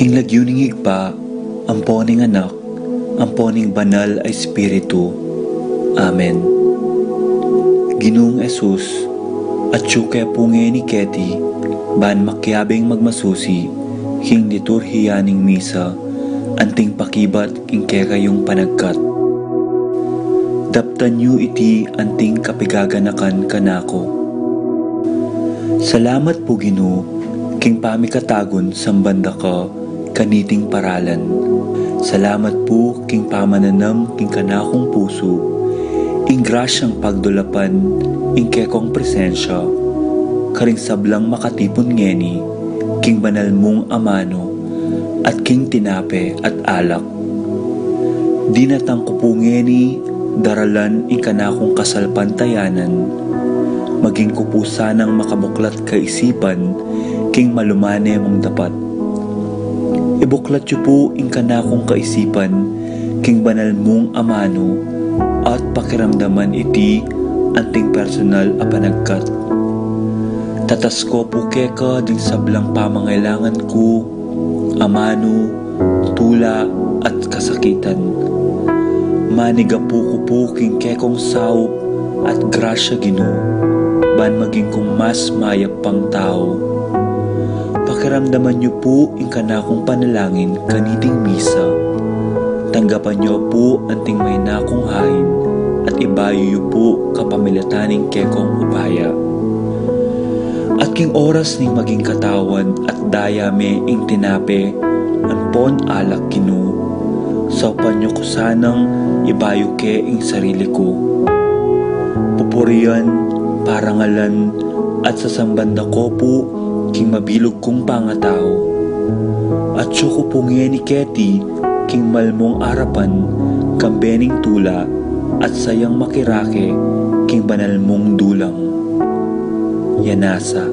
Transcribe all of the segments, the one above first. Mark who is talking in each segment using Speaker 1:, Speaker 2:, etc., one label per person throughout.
Speaker 1: King lagyuning igpa, amponing anak, amponing banal ay espiritu. Amen. Ginoong Esus, at syuke punge ni Keti, ban makyabing magmasusi, king liturhiyaning misa, anting pakibat king kekayong panagkat. Daptan yu iti anting kapigaganakan kanako. Salamat po Ginoo, king pamikatagon sambanda ka, kaniting paralan. Salamat po king pamananam king kanakong puso, ing grasyang pagdulapan, ing kekong presensya, karing sablang makatipon ngeni, king banal mong amano, at king tinape at alak. Dinatang ko po ngeni, daralan ing kanakong kasalpantayanan, maging kupo sanang makabuklat kaisipan, king malumane mong dapat. Ibuklat yu po ing kanakong kaisipan, king banal mong amano, at pakiramdaman iti anting personal a panagkat. Tatas ko po keka din sablang pamangailangan ko, amano, tula at kasakitan. Maniga po ko po king kekong sao at grasya Ginoo, ban maging kong mas mayap pang tao. Pakiramdaman niyo po ing kanakong panalangin kaniting misa. Tanggapan niyo po anting may nakong hain at ibayo niyo po kapamilataning kekong ubaya. At king oras ning maging katawan at dayame ing tinape, anpon alak Ginoo. Saupan niyo ko sanang ibayo ke ing sarili ko. Pupurian, parangalan, at sasambanda ko po king mabilog kong pangatao. At syuko po ni Keti, king malmong arapan, kambening tula, at sayang makirake, king banal mong dulang. Yanasa.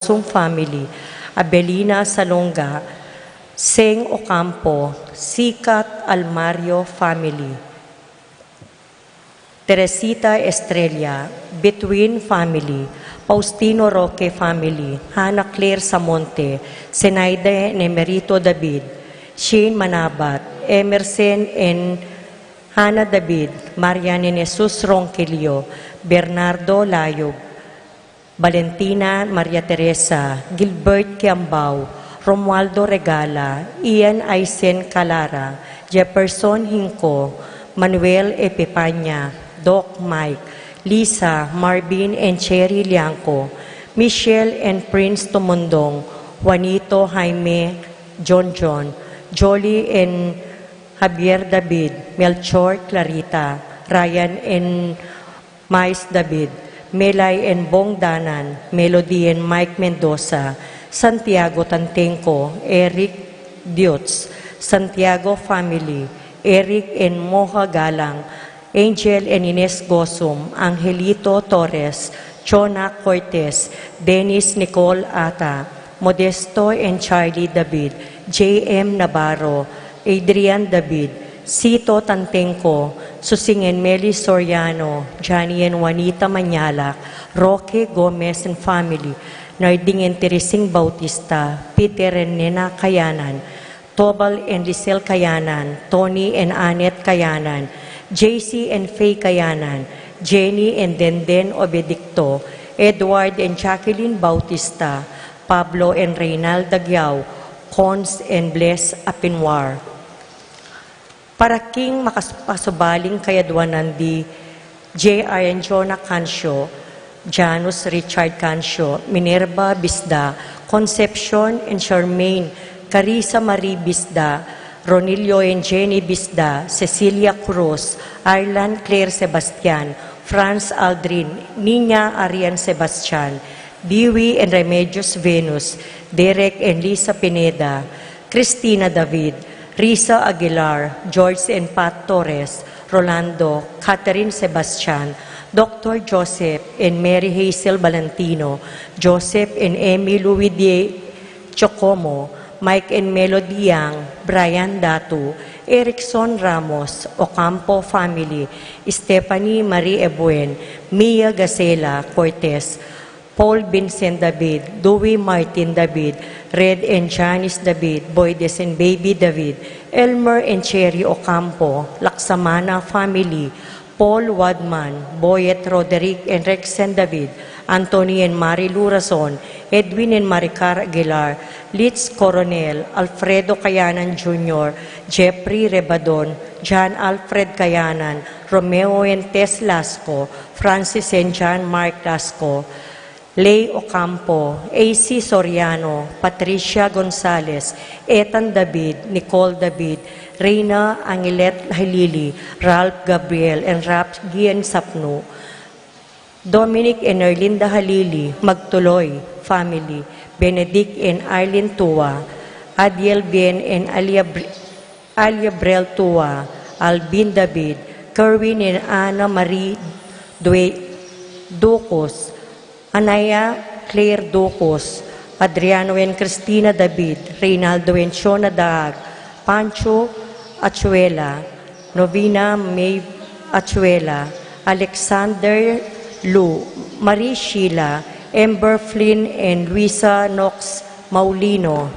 Speaker 2: Gosum family, Abelina Salonga, Seng Ocampo, Sikat Almario family, Teresita Estrella, Between family, Faustino Roque family, Hannah Claire Samonte, Zenaide Nemerito David, Shane Manabat, Emerson and Hannah David, Mariane Jesus Ronquillo, Bernardo Layog, Valentina Maria Teresa, Gilbert Kiambao, Romualdo Regala, Ian Aisen Calara, Jefferson Hinco, Manuel Epipanya, Doc Mike, Lisa, Marvin and Cherry Lianco, Michelle and Prince Tumundong, Juanito Jaime, John, Jolie and Javier David, Melchor Clarita, Ryan and Mais David, Melay and Bong Danan, Melody and Mike Mendoza, Santiago Tantenco, Eric Diotz, Santiago family, Eric and Moha Galang, Angel and Ines Gosum, Angelito Torres, Chona Cortez, Dennis Nicole Ata, Modesto and Charlie David, J.M. Navarro, Adrian David, Sito Tantenco, Susing and Meli Soriano, Johnny and Juanita Manyalak, Roque Gomez and family, Narding and Teresing Bautista, Peter and Nena Kayanan, Tobal and Lisel Kayanan, Tony and Annette Kayanan, JC and Faye Kayanan, Jenny and Denden Obedicto, Edward and Jacqueline Bautista, Pablo and Reynald Dagyao, Cons and Bless Apinwar. Para king makasubaling kayadwanan di J.R. and Jonah Cancio, Janus Richard Cancio, Minerva Bisda, Concepcion and Charmaine, Carissa Marie Bisda, Ronilio and Jenny Bisda, Cecilia Cruz, Arlan Claire Sebastian, Franz Aldrin, Nina Arian Sebastian, Dewey and Remedios Venus, Derek and Lisa Pineda, Cristina David, Risa Aguilar, George and Pat Torres, Rolando, Catherine Sebastian, Dr. Joseph and Mary Hazel Valentino, Joseph and Emmy Luidie Chocomo, Mike and Melody Yang, Brian Datu, Erickson Ramos, Ocampo family, Stephanie Marie Ebuen, Mia Gacela Cortez, Paul Vincent David, Dewey Martin David, Red and Janice David, Boydes and Baby David, Elmer and Cherry Ocampo, Laksamana family, Paul Wadman, Boyet Roderick and Rexen David, Anthony and Marilu Razon, Edwin and Maricar Aguilar, Litz Coronel, Alfredo Kayanan Jr., Jeffrey Rebadon, John Alfred Kayanan, Romeo and Tess Lasco, Francis and John Mark Lasco, Lay Ocampo, A.C. Soriano, Patricia Gonzalez, Ethan David, Nicole David, Reina Angelet Halili, Ralph Gabriel, and Ralph Gian Sapno, Dominic and Erlinda Halili, Magtuloy family, Benedict and Arlene Tua, Adiel Bien and Alia Brel Tua, Albin David, Kerwin and Ana Marie Ducos, Anaya Claire Ducos, Adriano and Cristina David, Reynaldo and Shona Daag, Pancho Achuela, Novina May Achuela, Alexander Lu, Marie Sheila, Ember Flynn and Luisa Knox Maulino.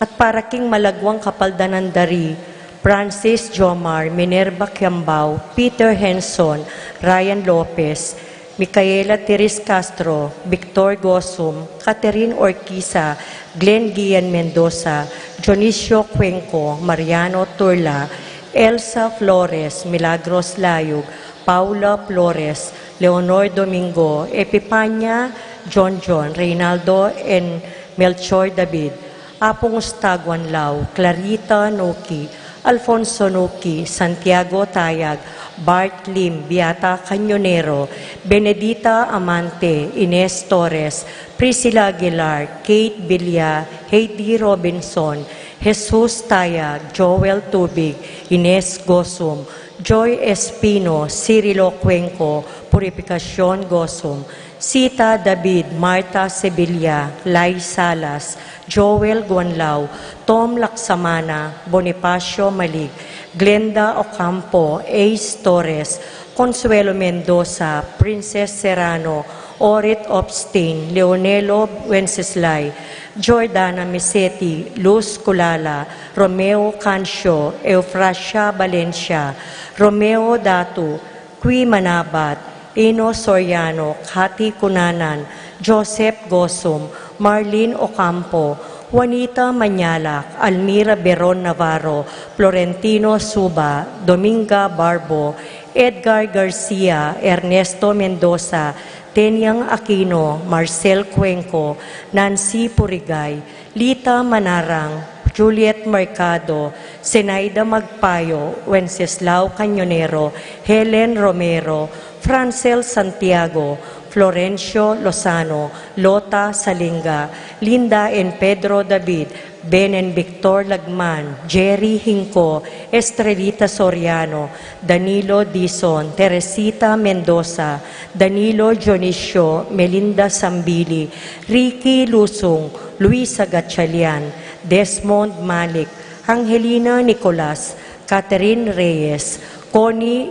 Speaker 2: At para king malagwang kapaldanan dari, Francis Jomar, Minerva Kiambao, Peter Henson, Ryan Lopez, Micaela Teres Castro, Victor Gosum, Catherine Orquiza, Glenn Gian Mendoza, Dionisio Cuenco, Mariano Turla, Elsa Flores, Milagros Layug, Paula Flores, Leonor Domingo, Epipanya, John, Reynaldo and Melchor David, Apong Ustaguan Lau, Clarita Noki, Alfonso Noki, Santiago Tayag, Bart Lim, Beata Cañonero, Benedita Amante, Ines Torres, Priscilla Aguilar, Kate Villa, Heidi Robinson, Jesus Tayag, Joel Tubig, Ines Gosum, Joy Espino, Cirilo Cuenco, Purificación Gosum, Sita David, Marta Sevilla, Lai Salas, Joel Guanlao, Tom Laksamana, Bonifacio Malig, Glenda Ocampo, Ace Torres, Consuelo Mendoza, Princess Serrano, Orit Opstein, Leonelo Wenceslay, Jordana Misetti, Luz Culala, Romeo Cancio, Eufrasia Valencia, Romeo Datu, Qui Manabat, Ino Soriano, Kati Cunanan, Joseph Gosum, Marlene Ocampo, Juanita Manyalak, Almira Beron Navarro, Florentino Suba, Dominga Barbo, Edgar Garcia, Ernesto Mendoza, Tenyang Aquino, Marcel Cuenco, Nancy Purigay, Lita Manarang, Juliet Mercado, Zenaida Magpayo, Wenceslao Cañonero, Helen Romero, Francel Santiago, Florencio Lozano, Lota Salinga, Linda and Pedro David, Ben and Victor Lagman, Jerry Hinco, Estrelita Soriano, Danilo Dizon, Teresita Mendoza, Danilo Dionisio, Melinda Sambili, Ricky Lusung, Luisa Gatchalian, Desmond Malik, Angelina Nicolas, Catherine Reyes, Connie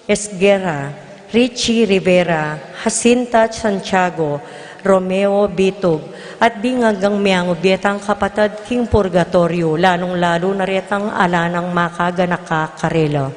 Speaker 2: Esguerra, Richie Rivera, Jacinta Santiago, Romeo Bitog, at di ngagang miyang ubyetang kapatid king purgatorio, lalong-lalo na retang alanang makaganaka karela.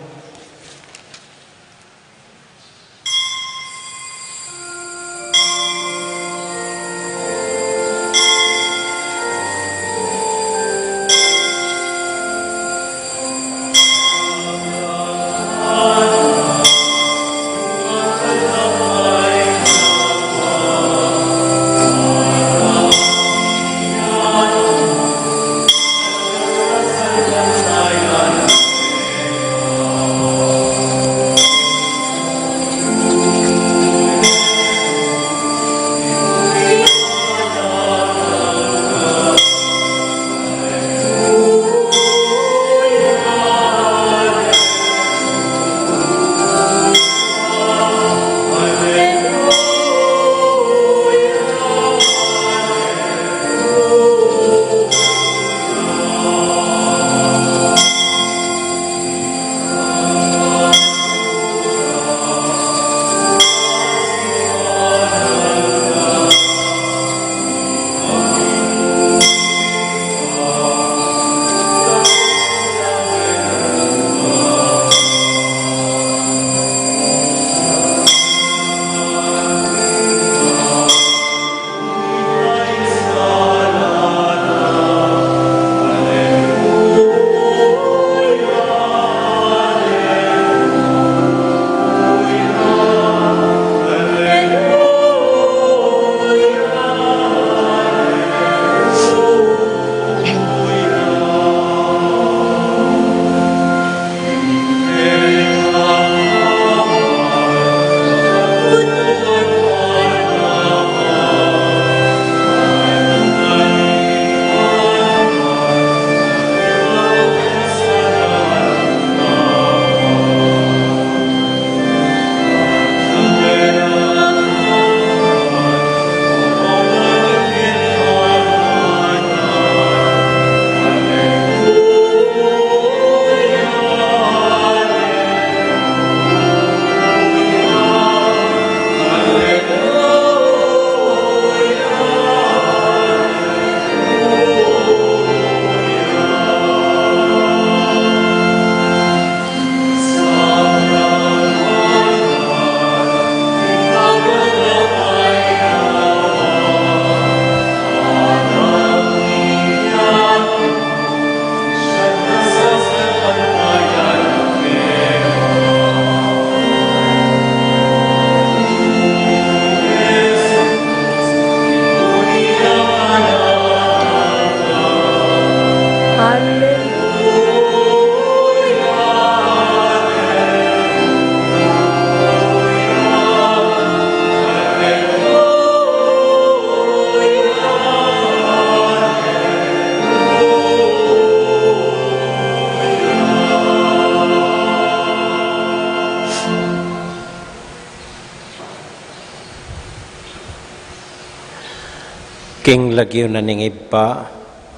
Speaker 3: King lagyo na ning iba,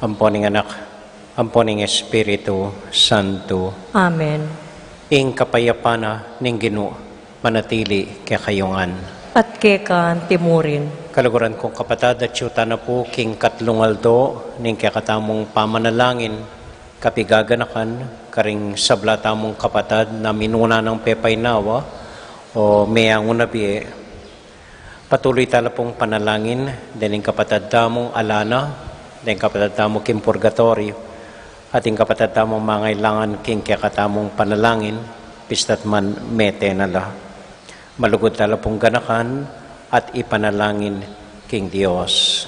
Speaker 3: ampo ning anak, ampo ning Espiritu Santo.
Speaker 2: Amen.
Speaker 3: Ing kapayapana ning Ginoo manatili kay kayungan.
Speaker 2: At kekan timurin.
Speaker 3: Kaluguran kong kapatad at syuta na po king katlungaldo ning kakatamong pamanalangin kapigaganakan karing sablata mong kapatad na minuna ng pepay nawa o mayang unabi. Patuloy tala pong panalangin din kapatad damong alana, din kapatad damong king purgatorio, at yung kapatad damong mangailangan king kakatamong panalangin, pistat man mete nala. Malugod tala pong ganakan at ipanalangin king Diyos.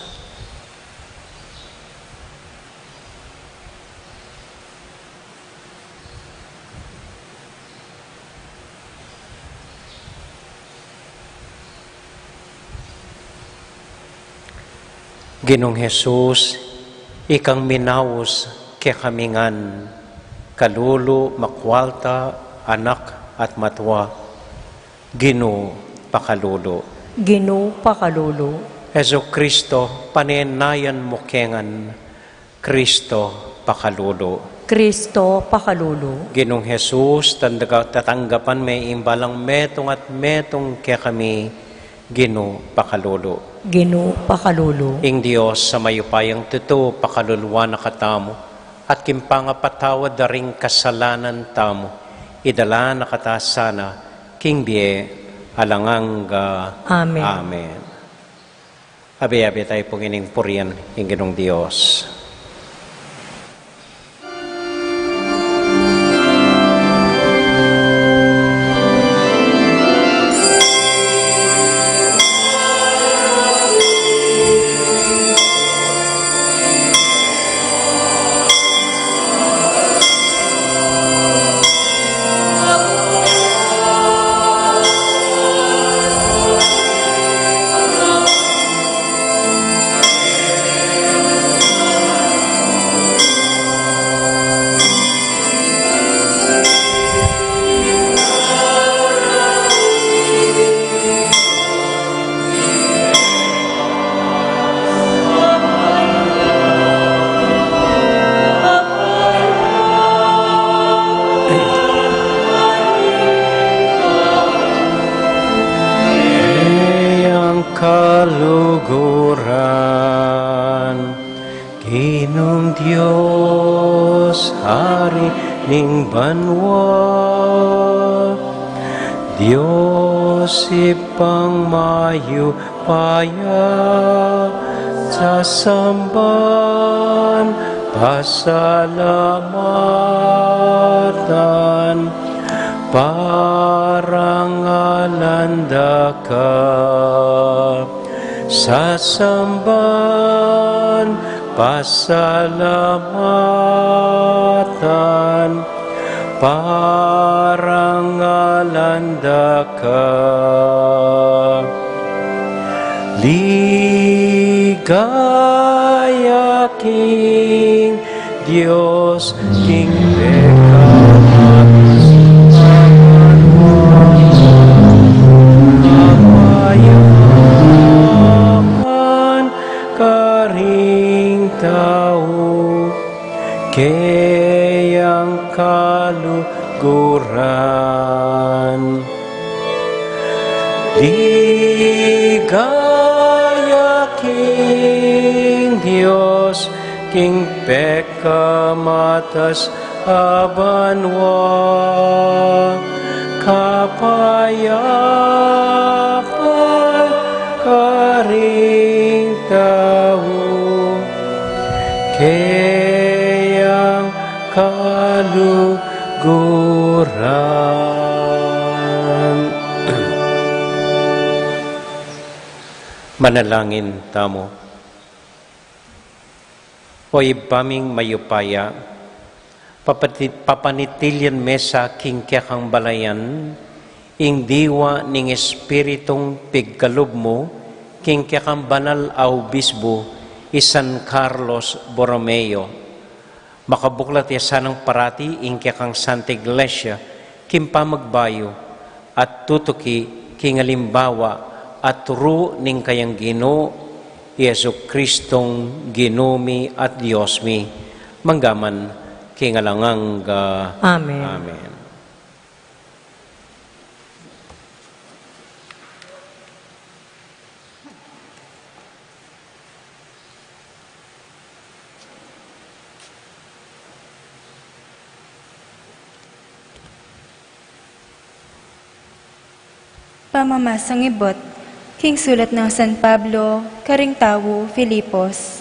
Speaker 3: Ginong Jesus, ikang minawos kaya kamingan, kalulo, makwalta, anak at matwa, Ginoo pakalulo.
Speaker 2: Ginoo pakalulo.
Speaker 3: Heso Kristo, panenayan mo kengan, Kristo pakalulo.
Speaker 2: Kristo pakalulo.
Speaker 3: Ginong Jesus, tatanggapan may imbalang metong at metong kaya kami, Ginoo pakalulo.
Speaker 2: Ginoo pakalulo.
Speaker 3: Ing Diyos sa mayupayang totoo pakaluluwa na katamo at kimpangapatawad da ring kasalanan tamo idala na katasana king biye alanganga.
Speaker 2: Amen.
Speaker 3: Amen. Abi-abi tayo pong ining purian ing Ginong Diyos. Kaluguran, Ginong Diyos, Hari ning banwa, Diyos ipang mayu paya, sa samban pasalamatan, parangalanda ka. Sa samban pasalamatan, parangalanda ka. Ligaya king Diyos, king pekamas, karing tao, kayang kaluguran. Ligaya king Diyos, king pekamatas abanwa, kapayapan karing tao, kayang kaluguran. Manalangin tamo. O ibaming mayupaya, papanitilyan mesa king kekang balayan, ing diwa ning espiritong pigkalub mo, king kekang banal au bisbo, San Carlos Borromeo. Makabuklat ya sanang parati, ing kekang Santa Iglesia, kimpa magbayo, at tutuki king alimbawa, at turu ning kayang Ginoo, Yesu Kristong Ginumi at Diyos mi, manggaman kingalangang
Speaker 2: Amen.
Speaker 3: Amen.
Speaker 4: Pamamasang ibot, king sulat ng San Pablo, karing tawo, Filipos.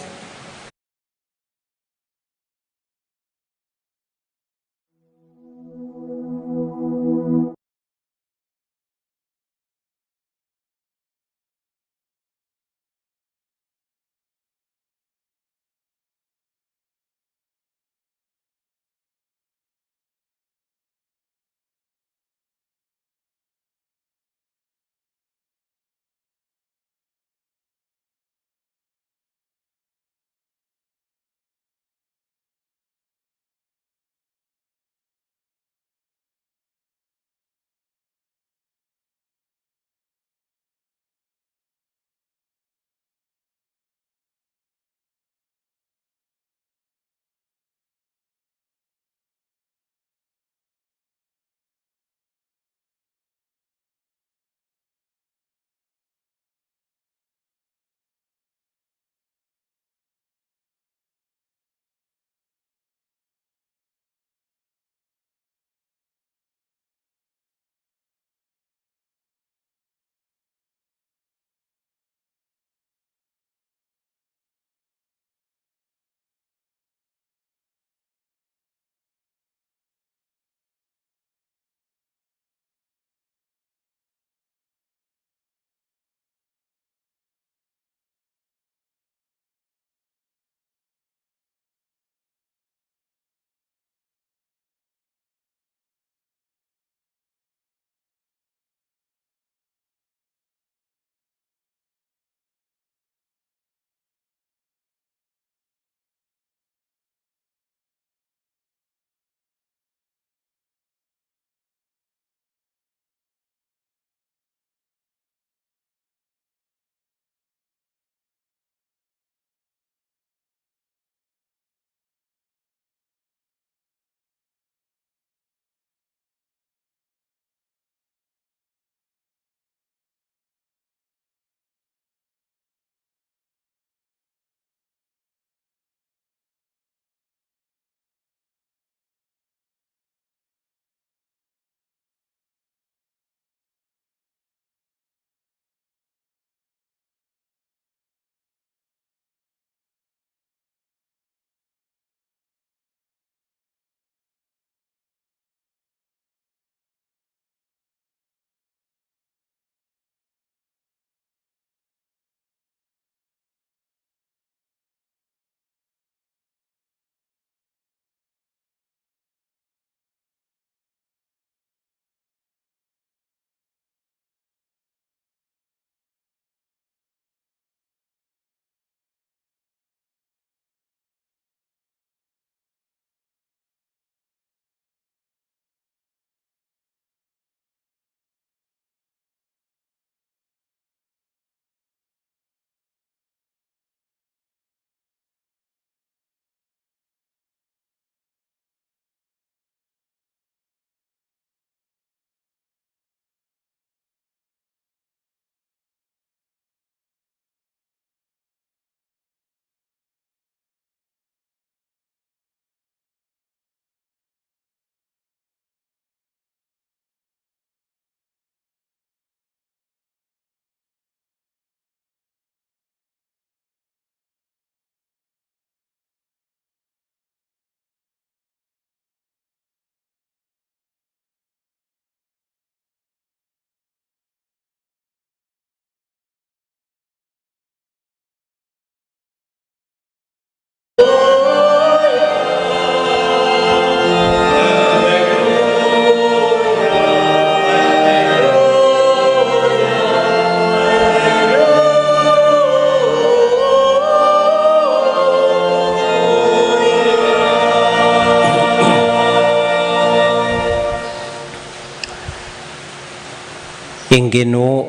Speaker 3: Ing Ginoo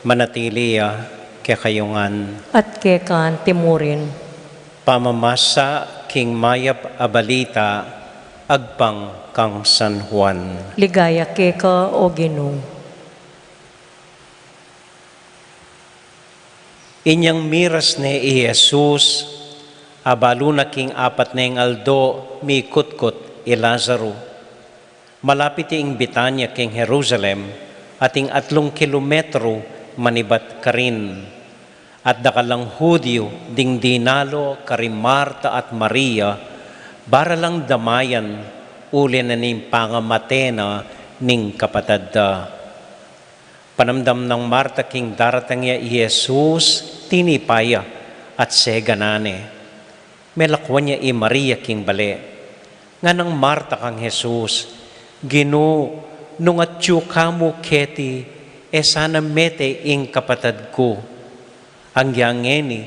Speaker 3: manatili kekayungan,
Speaker 2: at kekan timurin.
Speaker 3: pamamasa king mayap abalita, agpang kang San Juan.
Speaker 2: Ligaya keka o Ginoo.
Speaker 3: Inyang miras ni Jesus, abalo na king apat na yung aldo, mi kutkot i Lazaro. Malapit ing Betania king Jerusalem, at ing 3 kilometro manibat karin. At dakalang Hudyo, ding dinalo, kari Marta at Maria, bara lang damayan, uli na ning pangamatena ning kapatad da. Panamdam ng Marta king daratang ya Jesus, tinipaya at seganane. Melakwan niya i Maria king bale. Nga ng Marta kang Jesus, Ginoo, nung atyo kamo keti, sana mete ing kapatad ko. Ang yangeni,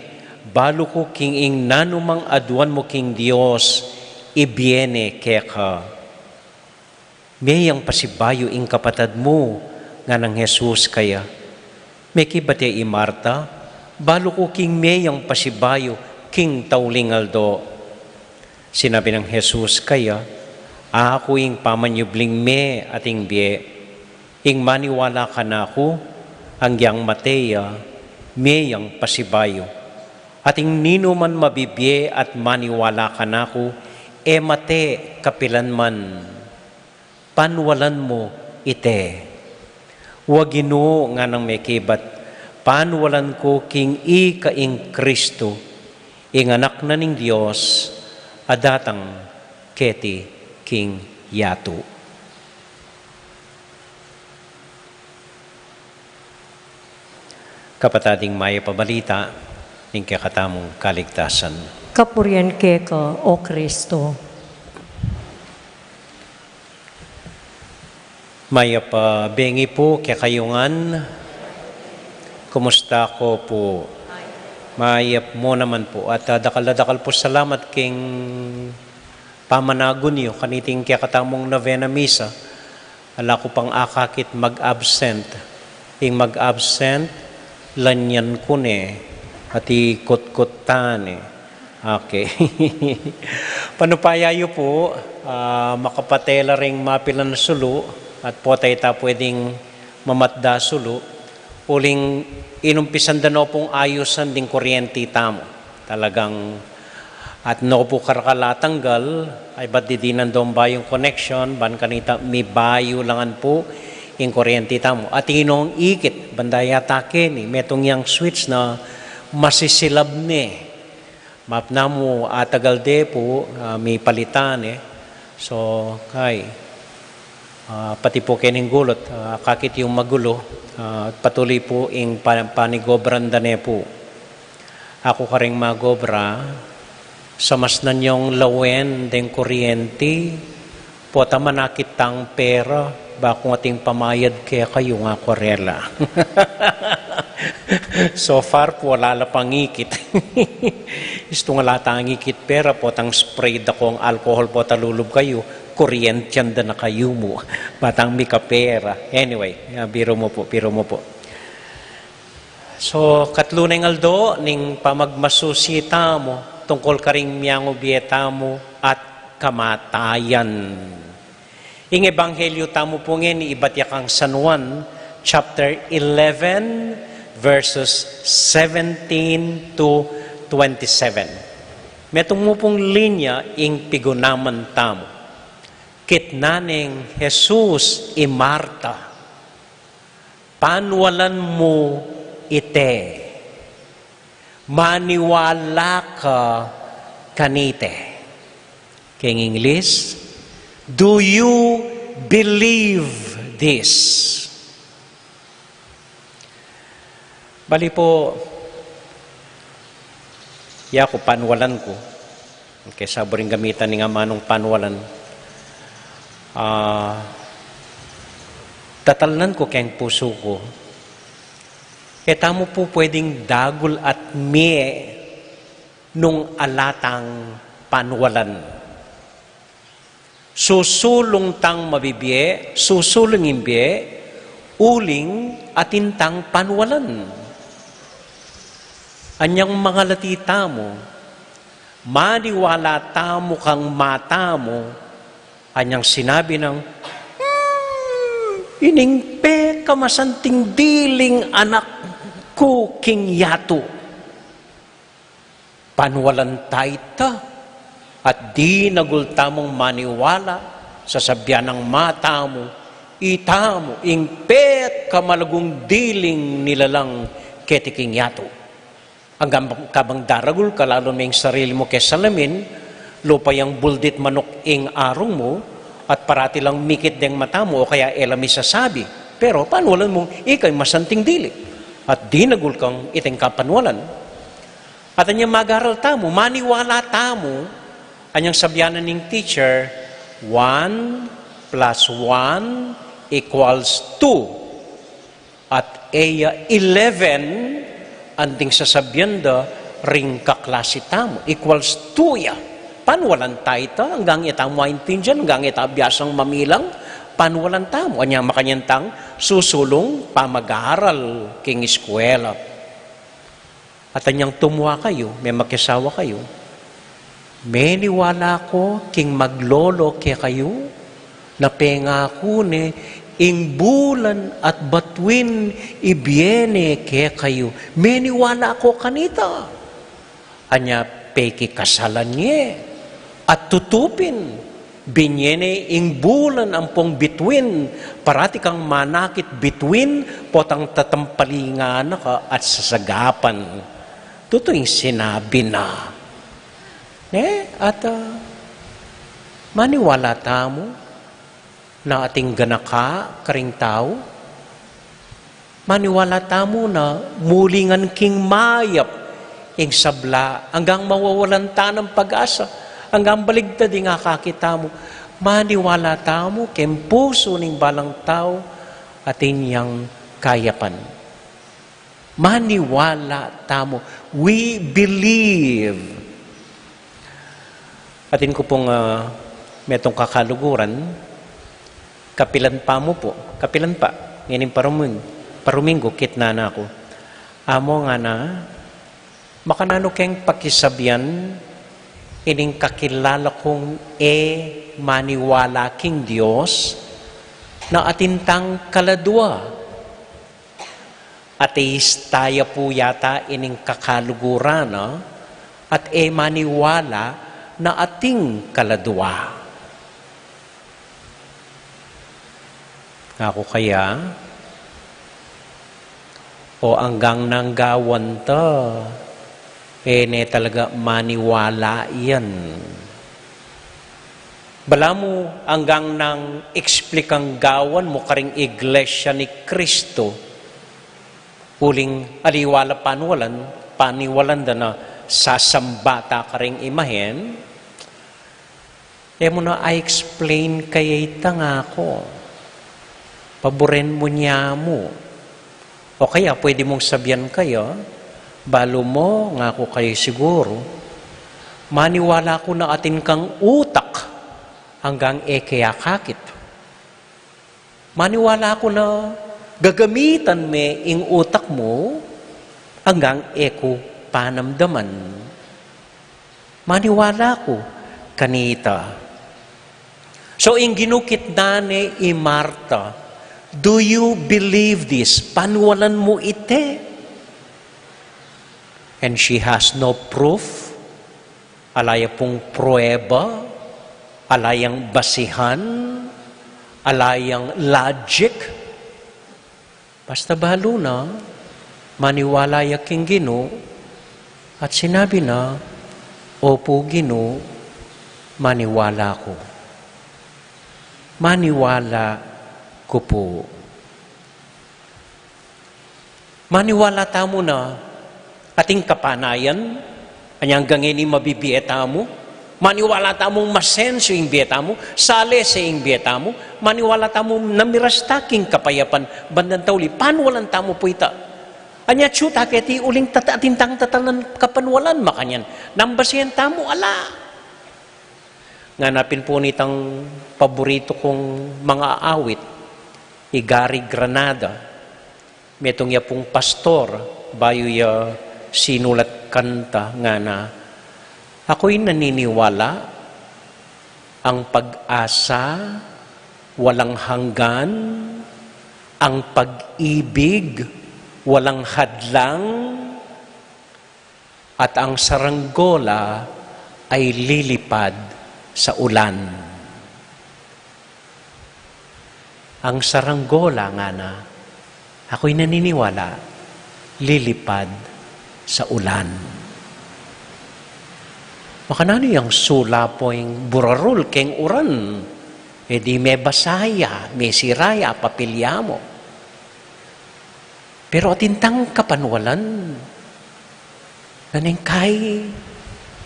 Speaker 3: balo ko king ing nanumang aduan mo king Dios, ibiene keka. Mayang pasibayo ing kapatad mo, nga ng Jesus kaya. May kibate i Marta, balo ko king mayang pasibayo, king taulingaldo. Sinabi ng Jesus kaya, ako ing pamanyubling me ating biye, ing maniwala ka na ako, ang yang Matea, mayang pasibayo. At ing nino man mabibye at maniwala ka na ako, mate kapilan man, panwalan mo ite. Wagino nga nang may kibat, panwalan ko king ika ing Kristo, ing anak na ning Diyos, adatang keti king yato. Kapatading maya pabalita, ning kakatamong kaligtasan.
Speaker 2: Kapurian keka o Kristo.
Speaker 3: Maya pa bengi po kekayungan. Kumusta ko po? Mayap mo naman po. At dakal po salamat king pamanagon niyo kaniting kakatamong novena misa. Ala ko pang akakit mag-absent. Ing mag-absent, lanyan ko ne. At ikot-kotan eh. Okay. Panupayayo po, makapatela ring mapilan sulo at po tayo pwedeng mamatda sulo. Uling inumpisan na pong ayusan ding kuryente tamo. Talagang at no po karakalatanggal ay ba't didinan doon ba yung connection ban kanita may bayo langan po yung kuryente tamo. At inong ikit bandaya takin metong yang switch na masisilab ni. Map na mo atagal de po may palitan eh. So kay pati po kining gulot kakit yung magulo patuloy po ing panigobranda ne po. Ako karing magobra sa mas na niyong lawen den kuryente po tamanakit tang pera bakong ating pamayad kaya kayo nga korela. So far po wala la pangikit. Isto nga lata ang ikit pera po tang spray da kong alcohol po talulub kayo kuryente yan da na kayo mo batang mika pera. Anyway, biro mo po. So katlo na aldo ning pamagmasusita mo tungkol karing miyango bieta mo at kamatayan. Ing ebanghelyo tamo po ngin ibat yakang San Juan chapter 11 verses 17 to 27. Metong mo pong linya ing pigunaman tamo. Kitnaning Jesus i Marta, panwalan mo ite, maniwala ka kanite. King English, do you believe this? Bali po, ko panwalan ko. Okay, saboring gamitan ni nga manong panwalan. Tatalnan ko kayang puso ko. Tamo po pwedeng dagul at mie nung alatang panwalan. Susulong tang mabibye, susulong imbiye, uling atintang panwalan. Anyang mga latita mo, maniwala tamo kang mata mo, anyang sinabi ng, iningpe ka masanting diling anak ko king yato. Panwalan ta, at di nagultamong maniwala sa sabyan ng mata mo, itamo, ingpet ka malagong diling nilalang ketiking yato. Hanggang kabang daragul ka, lalo na yung sarili mo kay salamin, lupa yung buldit manok ing arong mo, at parati lang mikit deng mata mo, o kaya elami sasabi. Pero panwalan mong ikay masanting dili. At di nagul kang iting kapanwalan. At anyang mag-aral tamo, maniwala tamo, anyang sabyanan ng teacher, 1 plus 1 equals 2. At 11, anting sasabyan da, ring kaklase tamo, equals 2 ya. Panwalan tayo ito, hanggang itang maintindihan, hanggang itabyasang mamilang, panwalan tamo. Anyang makanyantang susulong pamag-aaral king eskwela. At anyang tumuwa kayo, may magkasawa kayo, may niwala ko king maglolo kaya kayo, na pengako ni ing bulan at batuin ibiene kaya kayo. May niwala ko kanita. Anya peki kasalan niya at tutupin. Binyene ing bulan ampong bituin, parati kang manakit bituin, potang tatampalingan ka at sasagapan. Totoo yung sinabi na. At maniwala tamo na ating ganaka karing tao. Maniwala tamo na mulingan king mayap ing sabla hanggang mawawalan ta ng pag-asa. Hanggang baligtad nga kakita mo. Maniwala tamo kem puso ning balang tao at inyang kayapan. Maniwala tamo. We believe. Atin ko pong metong kakaluguran, kapilan pa mo po. Kapilan pa. Ngayon paruminggo, kitna na ako. Amo nga na, makanano keng pakisabyan, ining kakilala kong maniwala king Diyos, na atintang kaladwa. Ateistaya po yata ining kakaluguran, at maniwala na ating kaladwa. Ako kaya, o hanggang nanggawan to, ne talaga maniwala yan. Bala mo hanggang nang eksplikang gawan mo karing iglesia ni Kristo, uling aliwala paniwalan da na sasambata karing imahen, mo na I-explain kaya ita nga ako. Paboren mo niya mo. O kaya pwede mong sabihan kayo, balo mo nga ako kayo siguro, maniwala ko na atin kang utak hanggang kaya kakit. Maniwala ko na gagamitan me ing utak mo hanggang eko panamdaman. Maniwala ko kanita. So ing ginukit na ni Marta, do you believe this? Panwalan mo ite. And she has no proof. Alaya pong prueba. Alayang basihan. Alayang logic. Basta balo na, maniwala yaking Gino, at sinabi na, opo Gino, maniwala ko. Maniwala ko po. Maniwala tamo na ating kapanayan, anyang gangini mabibieta mo, maniwala tamong masenso yung bieta mo, sale sa yung bieta mo, maniwala tamong namirastaking kapayapan, bandang tauli, panwalan tamo po ita. Anya tsuta keti uling atintang tatanan kapanwalan makanyan, nambasiyan tamo ala. Nganapin po nitang paborito kong mga awit, Igari Granada, metong ya pong pastor, bayo ya sinulat kanta nga na, ako'y naniniwala ang pag-asa walang hanggan, ang pag-ibig walang hadlang, at ang saranggola ay lilipad sa ulan. Ang saranggola nga na, ako'y naniniwala, lilipad sa ulan. Makanano yung sula po yung burarul keng uran, e di may basaya, may siraya, papilyamo. Pero atintang kapanwalan, nanengkay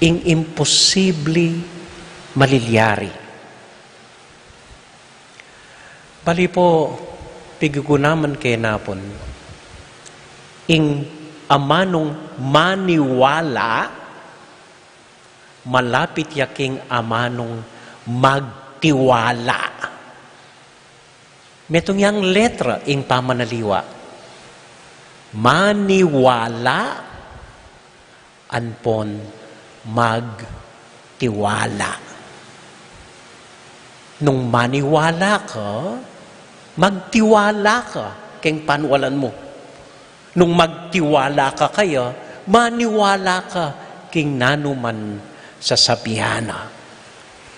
Speaker 3: ing imposible malilyari. Bali po, pigugunaman kay napon, ing amanong maniwala, malapit yaking amanong magtiwala. Metong yang letra ing pamanaliwa. Maniwala, anpon magtiwala. Nung maniwala ka, magtiwala ka keng panwalan mo. Nung magtiwala ka kaya, maniwala ka king nanuman sa sabihana.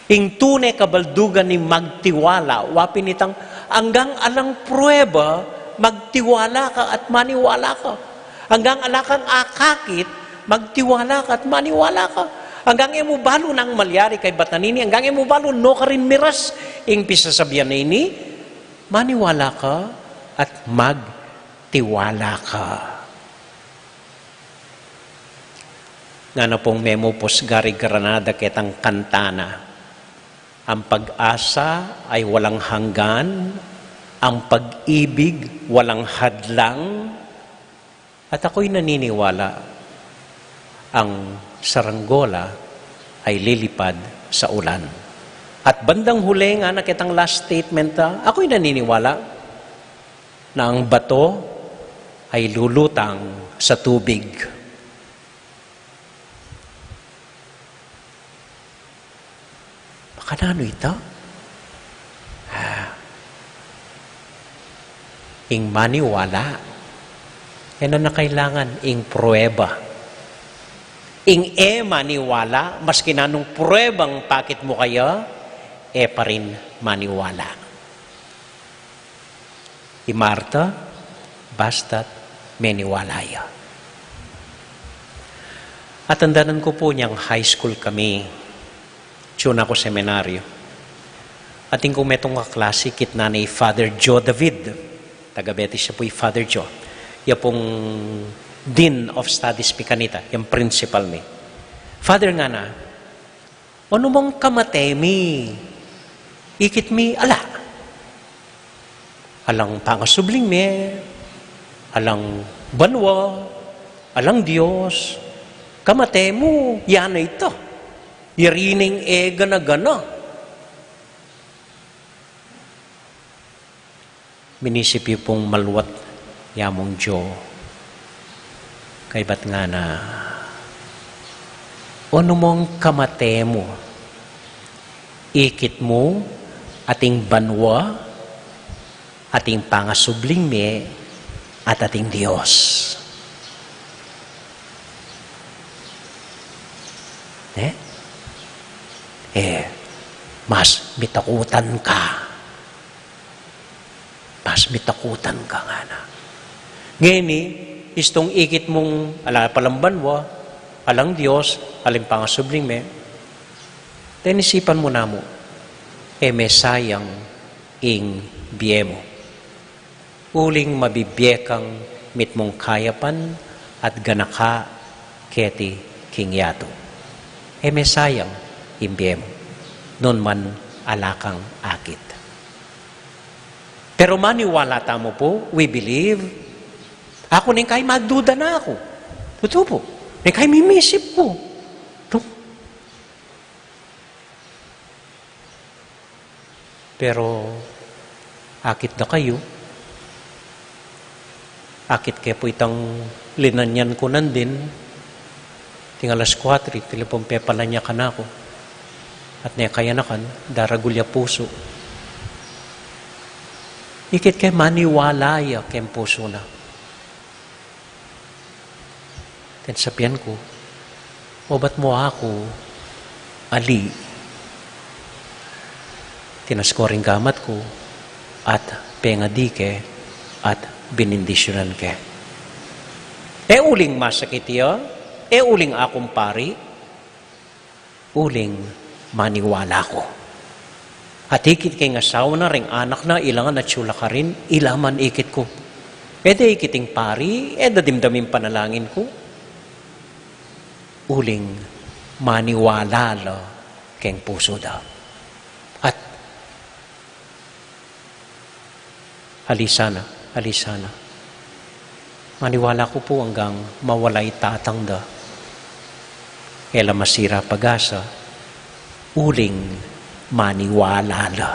Speaker 3: Ing tunay kabaldugan ni magtiwala, wapin itang hanggang alang prueba, magtiwala ka at maniwala ka. Hanggang alakang akakit, magtiwala ka at maniwala ka. Hanggang emo balo nang malyari kay batanini, hanggang emo balo no ka rin miras, ing pisasabihan na ini, maniwala ka at magtiwala ka. Nga na pong memo pos Gary Granada ketang kantana. Ang pag-asa ay walang hanggan, ang pag-ibig walang hadlang, at ako'y naniniwala, ang saranggola ay lilipad sa ulan. At bandang huli nga na kitang last statement, ako'y naniniwala na ang bato ay lulutang sa tubig. Kanano ito? Ing maniwala. Yan na kailangan, ing prueba. Ing maniwala, maski na nung pruebang pakit mo kayo, pa rin maniwala. Marta, basta't meniwalaya. At tandanan ko po niyang high school kami, tiyun ako seminaryo. At yung kumetong kaklase, kitna ni Father Joe David. Taga-Betis siya po yung Father Joe. Yan pong Dean of Studies Picanita, yung principal mi. Father nga na, ano mong kamatay mi? Ikit mi, ala. Alang pangasubling mi, alang banwa, alang Diyos. Kamatay mo, yan na ito. Irining gana-gana. Minisip yung pong maluwat yamong Diyo. Kay ba't nga na, ano mong kamate mo, ikit mo, ating banwa, ating pangasubling me, at ating Diyos. Mas mitakutan ka. Mas mitakutan ka nga na. Ngayon istong ikit mong ala palambanwa, alang Diyos, aling pangasubling me, tenisipan mo na mo, may sayang ing biye mo. Uling mabibiyekang mit mong kayapan at ganaka keti kingyato. May sayang ing biye mo. Noon man alakang akit. Pero maniwala tamo po, we believe. Ako ning kay magduda na ako. Totoo po. Ning kay mimisip po. Pero akit na kayo. Akit kaya po itang linanyan ko nandin, tingalas 4, tilipong pepalanya ka na ako. At niya kaya nakan, daragulya puso. Ikit kay maniwalaya kay puso na. Then sabihan ko, o ba't mo ako ali? Tinaskoring gamat ko at pengadike at binindisyonan ke. Uling masakit ya, uling akong pari, uling maniwala ko. At ikit kay asawa na ring anak na, ilangan at sula ka rin, ilaman ikit ko. Ede ikiting pari, dimdamin panalangin ko. Uling maniwala lo keng puso daw. At alisana. Maniwala ko po hanggang mawalay tatang da. Kaya masira pag-asa, uling maniwala la.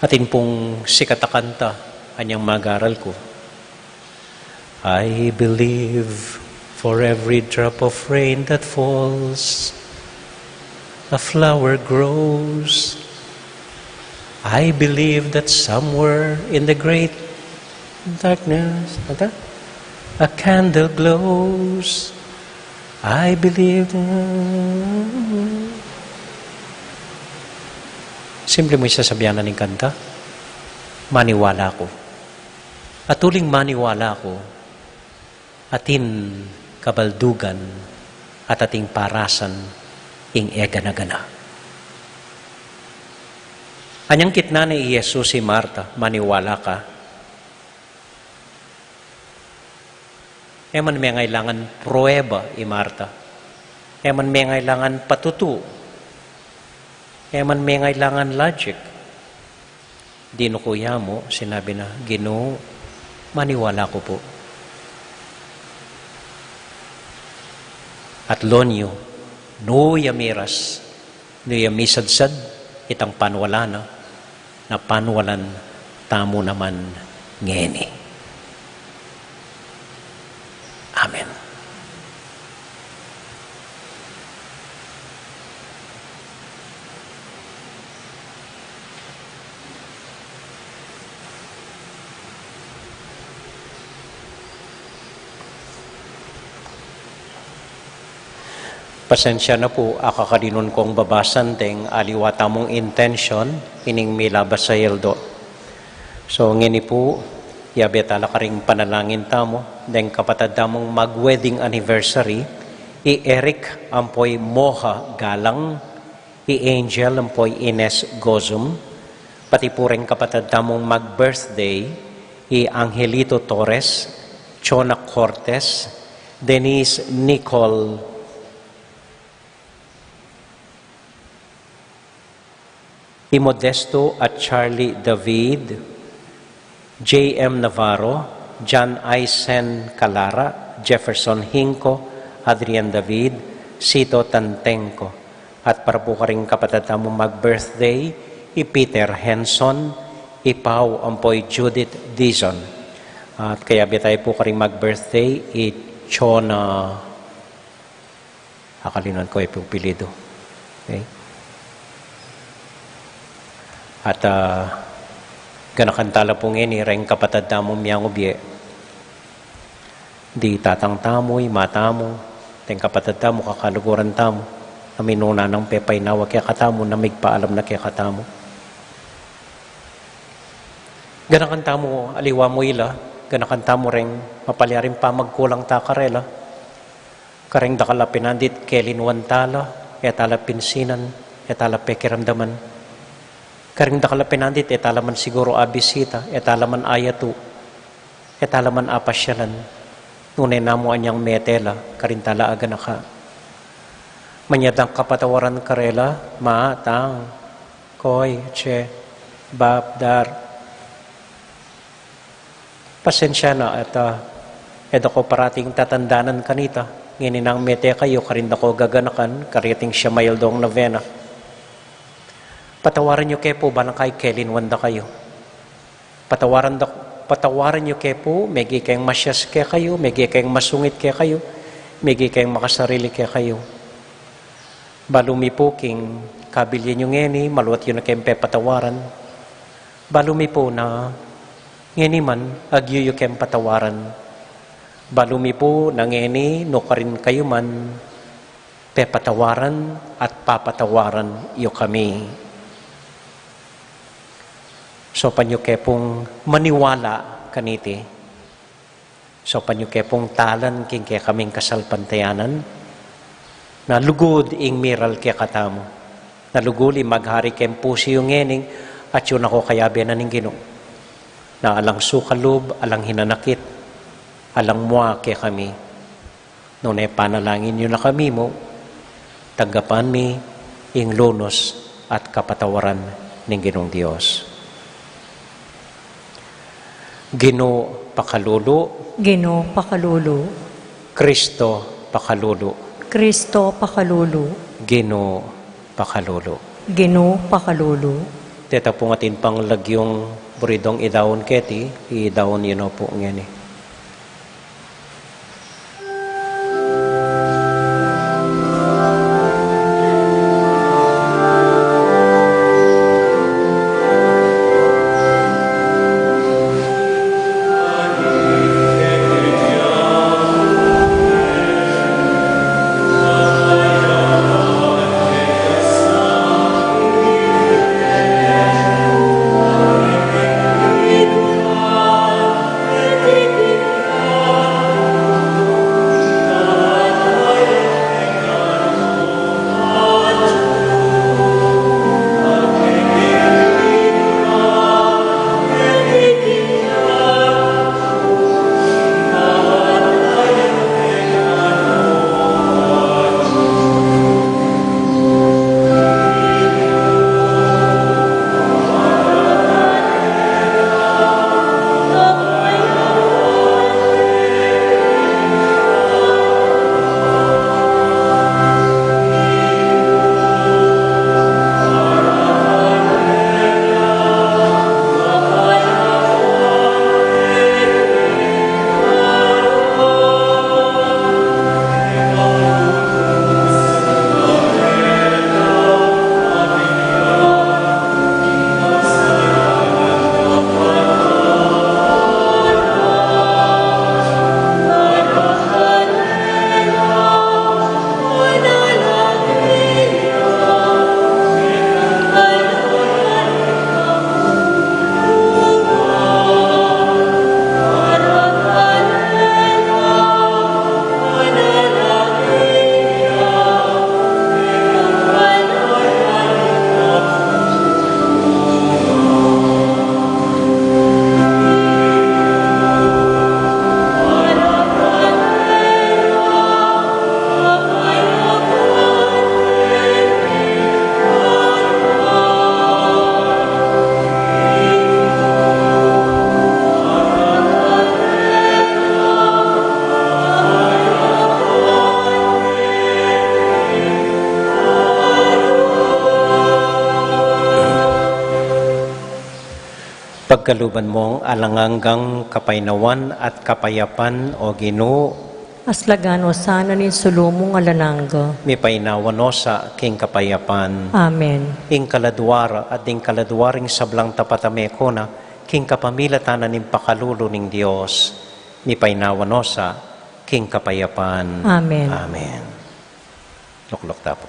Speaker 3: Atin pong sikatakanta, anyang mag-aral ko. I believe for every drop of rain that falls, a flower grows. I believe that somewhere in the great darkness, a candle glows. I believe. Simple mo isasabihan na ng kanta, maniwala ko. At tuling maniwala ko, atin kabaldugan at ating parasan ing egana-gana. Anyang kitna ni Jesus si Marta, maniwala ka. Eman may ngailangan prueba i Marta. Eman may ngailangan patutu. Eman may ngailangan logic. Dino kuya mo, sinabi na, Ginoo, maniwala ko po. At lonyo, no yamiras, no yamisadsad, itang panwala na panwalan tamo naman ngeni. Amen. Pasensya na po, akakadinon kong babasan ting aliwata mong intention, ining milabas sa yeldo. So, ngini po, yabetala ka ring panalangin tamo, deng kapatad tamong mag-wedding anniversary, i-Eric ampoy Moha Galang, i-Angel ampoy Ines Gozum, pati po rin kapatad tamong mag-birthday, i-Angelito Torres, Chona Cortez, Denise Nicole Modesto at Charlie David, J.M. Navarro, John Aisen Calara, Jefferson Hinco, Adrian David, Sito Tantenko. At para po ka rin kapatid mo mag-birthday, Peter Henson, Pau Ampoy Judith Dizon. At kaya bitay po ka rin mag-birthday, Chona, akalinan ko yung pilido. Okay? At ganakantala po ngini, ring kapatad tamo miyang ubye. Di tatang tamoy, matamo, ting kapatad tamo, kakaluguran tamo, aminuna ng pepay nawa kaya katamo, na migpaalam na kaya katamo. Ganakantamo, aliwa mo ila, ganakantamo ring mapalyarin pa magkulang takarela. Karing dakalapinandit, kelin wantala, etala pinsinan, etala pekiramdaman. Karing dakalapinandit, etalaman siguro abisita, etalaman ayatu, etalaman apasyanan. Ngunay namo anyang metela, karintala aga na ka. Manyadang kapatawaran karela, maatang, koy, che, babdar. Pasensya na at edo ko parating tatandanan kanita. Ngininang mete kayo, karinda ko gaganakan, kariting siya mayaldong novena. Patawaran niyo kay po ba na kay Kelin wanda kayo? Patawaran niyo kay po, megi kayong masyas kay kayo, megi kayong masungit kay kayo, megi kayong makasarili kay kayo. Balumi po king kabilyan yung ngeni, maluwat yun na kayong patawaran. Balumi po na ngeni man, agyo yung kayong patawaran. Balumi po na ngeni, no ka rin kayo man, patawaran at papatawaran iyo kami. So panyo kepong maniwala kaniti. So panyo kepong talan king kaya kaming kasalpantayanan. Na lugod ing miral kaya katamo. Na luguli maghari kem pusi yung ngening at yun ako kayabi na ning Ginoo. Na alang sukalub, alang hinanakit, alang mua kaya kami. Noon ay panalangin yun na kami mo. Tagapan mi ing lunos at kapatawaran ning Ginoong Dios. Ginoo pakalulu,
Speaker 2: Ginoo pakalulu,
Speaker 3: Kristo pakalulu,
Speaker 2: Kristo pakalulu,
Speaker 3: Ginoo pakalulu.
Speaker 2: Ginoo pakalulu.
Speaker 3: Teta po ngatin pang lagyong buridong idawon keti, idawon yun po ngani. Pagkaluban mong alanganggang kapainawan at kapayapan o Ginoo,
Speaker 2: Aslagano sana ni sulumong alanangga.
Speaker 3: mi painawan no sa king kapayapan.
Speaker 2: Amen.
Speaker 3: Ing kaladwara at ing kaladwaring sablang tapatame ko na king kapamilatanan ning pakalulo ning Dios, mi painawan no sa king kapayapan.
Speaker 2: Amen.
Speaker 3: Amen. Luklok tapo.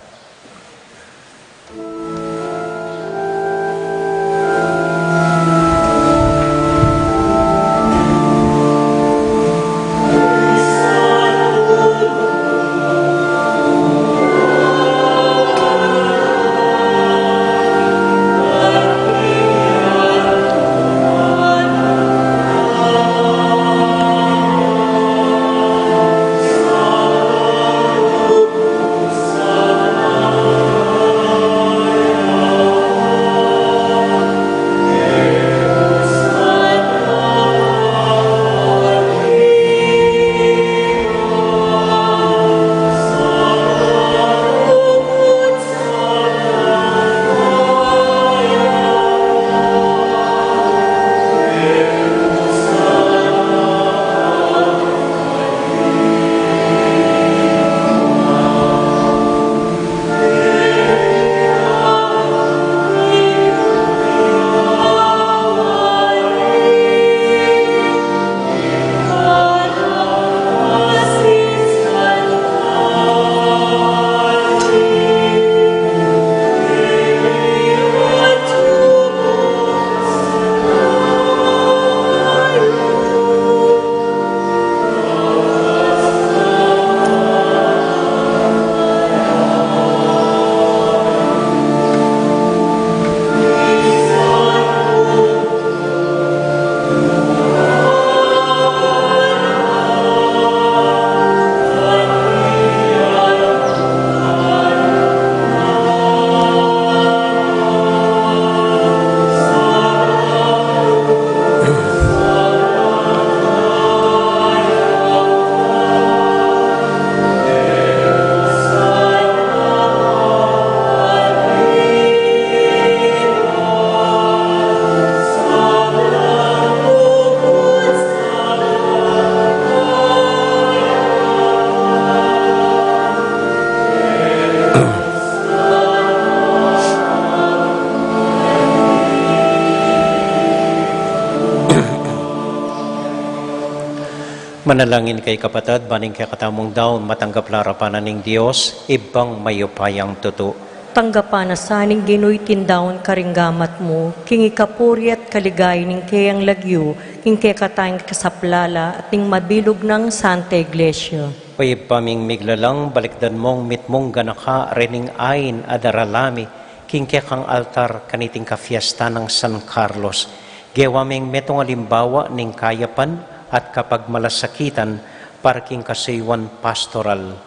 Speaker 3: Manalangin kay kapatid, baning kay katamong daon, matanggap larapanan ng Diyos, ibang mayupayang tuto.
Speaker 2: Tanggapan na saning ginoy tindawon karinggamat mo, king ikapuri at kaligay ning kayang lagyo, king kay katayang kasaplala at ning mabilog ng Santa Iglesia.
Speaker 3: Pay paming miglalang balikdan mong mitmong ganaka rening ain adaralami, king kay kang altar kaniting kafiesta ng San Carlos. Gewaming metong alimbawa ning kayapan, at kapag malasakitan, parking kasaywan pastoral,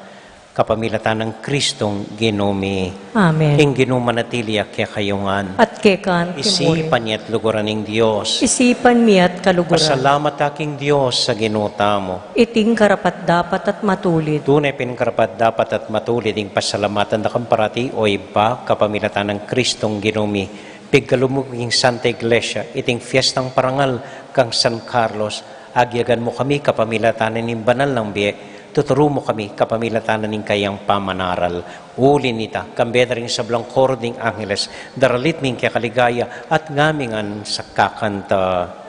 Speaker 3: kapamilatan ng Kristong ginumi.
Speaker 2: Amen.
Speaker 3: King ginumanatiliya kaya kayungan.
Speaker 2: At kekan timuri.
Speaker 3: Isipan niya at luguran ng Diyos.
Speaker 2: Isipan mi at kaluguran.
Speaker 3: Pasalamat aking Diyos sa ginuta mo.
Speaker 2: Iting karapat dapat at matulid.
Speaker 3: Tunay pinakarapat dapat at matulid ang pasalamatan na kamparati o iba kapamilatan ng Kristong ginumi. Pigkalumuging Santa Iglesia, iting fiestang parangal kang San Carlos, agyagan mo kami kapamilatanan ng banal ng biye, tuturo mo kami kapamilatanan ng kayang pamanaral. Ulin nita, kambeda rin sa blangkor ng Angeles, daralit ming kaya kaligaya at ngamingan sa kakanta.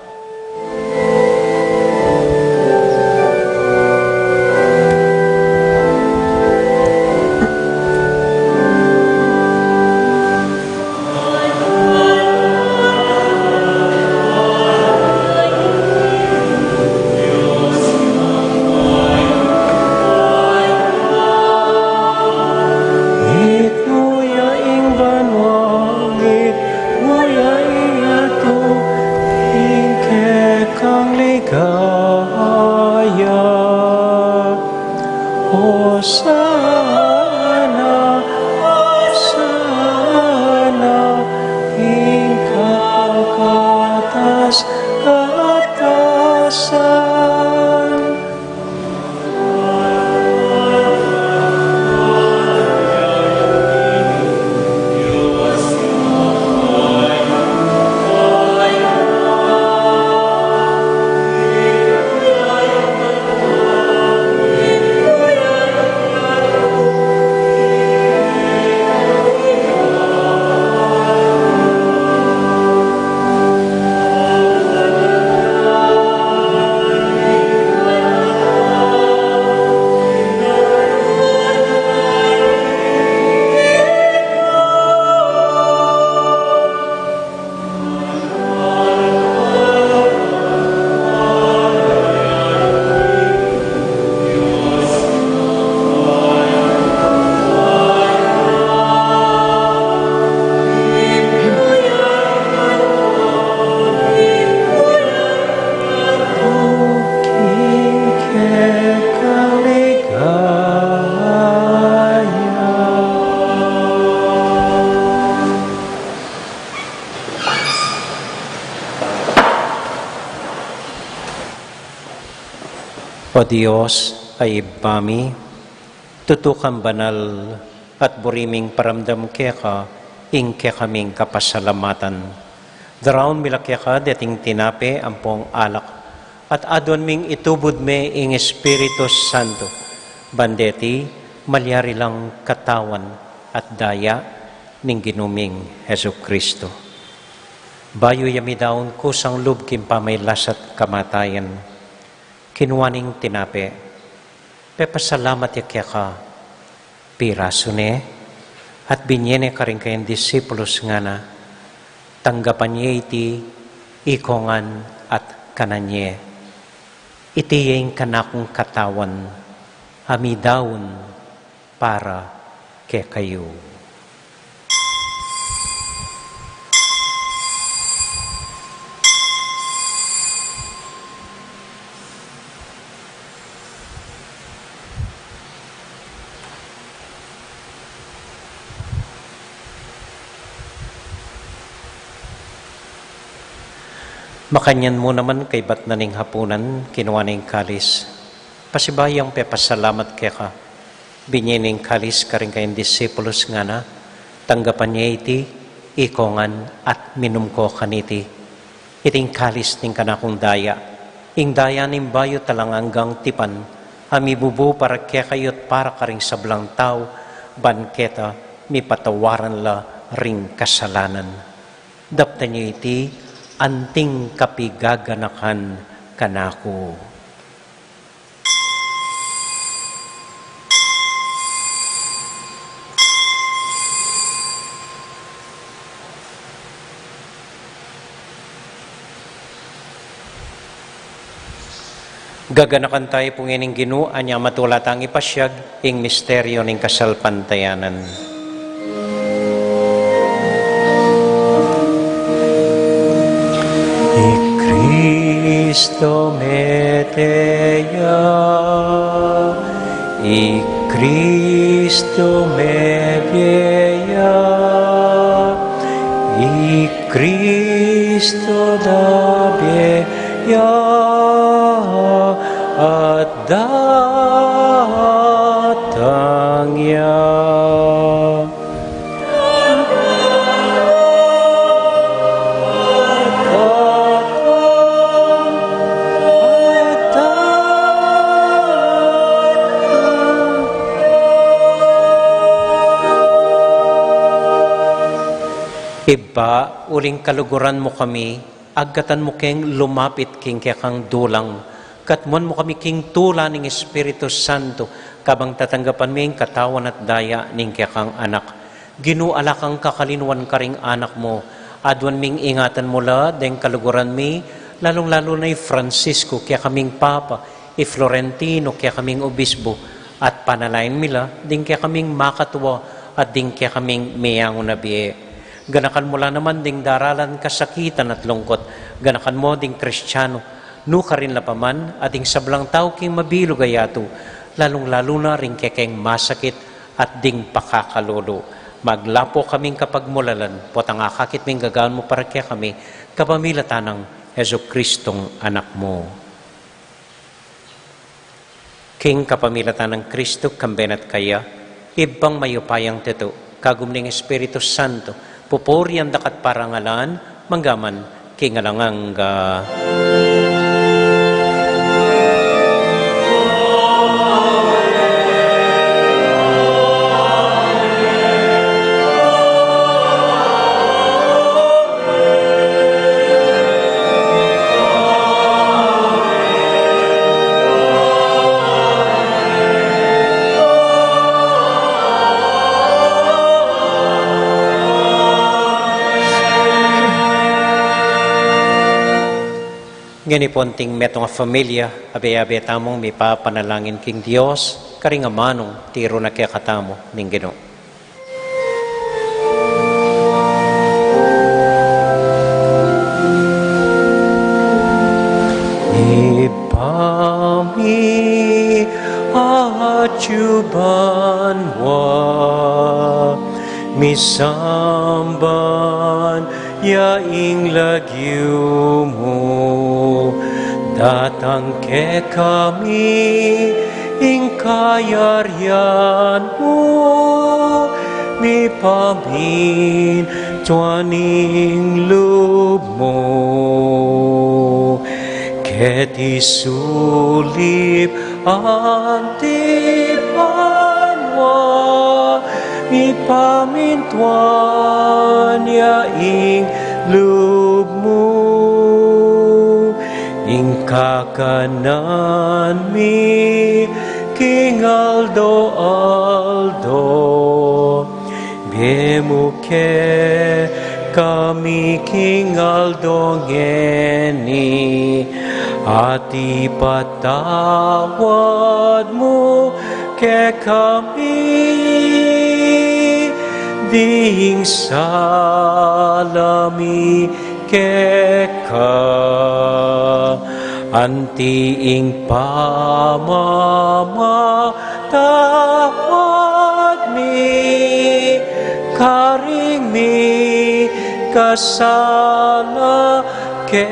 Speaker 3: O Diyos ay ibami, tutukang banal at buriming paramdam kaya ka, ing kaya kaming kapasalamatan. Daraon mila kaya ka, dating tinape ang pong alak, at adon ming itubod me ing Espiritu Santo. Bandeti, malyari lang katawan at daya ning ginuming Hesu Kristo. Bayo yami daon kusang lub kim pamaylasat kamatayan. Kinuwaning tinape, pepasalamat ya kaya ka, piraso ne, at binyene ka rin kayong disipulos nga na, tanggapan niya iti, ikongan at kananye. Iti yung kanakong katawan, amidaon para kay kayo. Makanyan mo naman kay ba't naning hapunan, kinuha ning kalis. Pasibayang pepasalamat kaya ka. Binyening kalis ka rin kayong disipulos nga na, tanggapan niya iti, ikongan at minum ko kaniti. Iting kalis ning kanakong daya. Ing daya ning bayo talang hanggang tipan, amibubu para kaya kayot para ka rin sablang tao, banketa, mi patawaran la ring kasalanan. Dapta niya iti, anting kapigaganakan kanako. Gaganakan tayo pong ining Ginoo anya matulatang ipasyag ing misteryo ning kasalpantayanan. I Cristo meteya, I Cristo meteya, I Cristo dabeya at datangya. Iba, uling kaluguran mo kami, agatan mo keng lumapit king kang dulang, katmuan mo kami king tula ning Espiritu Santo, kabang tatanggapan ming katawan at daya ning kang anak. Ginuala kang kakalinuan karing anak mo, adwan ming ingatan mo la, deng kaluguran mi, lalong-lalo na Francisco, kaya kaming Papa, Florentino, kaya kaming Obispo, at panalain mila, ding kaya kaming makatwa, at ding kaya kaming miyango na biye. Ganakan mo lang naman ding daralan kasakitan at lungkot. Ganakan mo ding Kristiyano. Nuka rin lapaman at ding sablang tao king mabilog ayato. Lalong-lalo na rin kekeng masakit at ding pakakalolo. Maglapo kaming kapag mulalan. Potang akakit ming gagaan mo para kaya kami. Kapamilatan ng Heso Kristong anak mo. King kapamilatan ng Kristo, kambenat kaya, ibang mayupayang teto, kagumning Espiritu Santo, pupuri ang dakat parangalan, manggaman, kingalanganga. Ganiponting metong familia, abe-abe tamong may papanalangin king Dios, karingamanong tiro na kaya katamo ning Ginoo. Ipami ajubanwa, misamban yaing lagyu mo, datang ke kami ing kayaryan mo, mi pamin tuaning loob mo, ket isulip antipanwa, mi pamin tuan yaing loob mo, ing kakanan mi King Aldo bemuke kami King Aldo ngeni, at ipatawad mo ke kami ding salami keka, antiing pamamatawad mi, karing mi kasala ke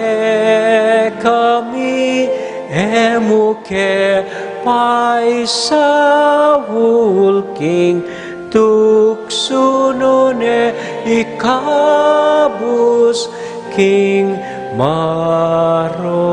Speaker 3: kami, emuke paisawul king tuksunone ikabus king marok.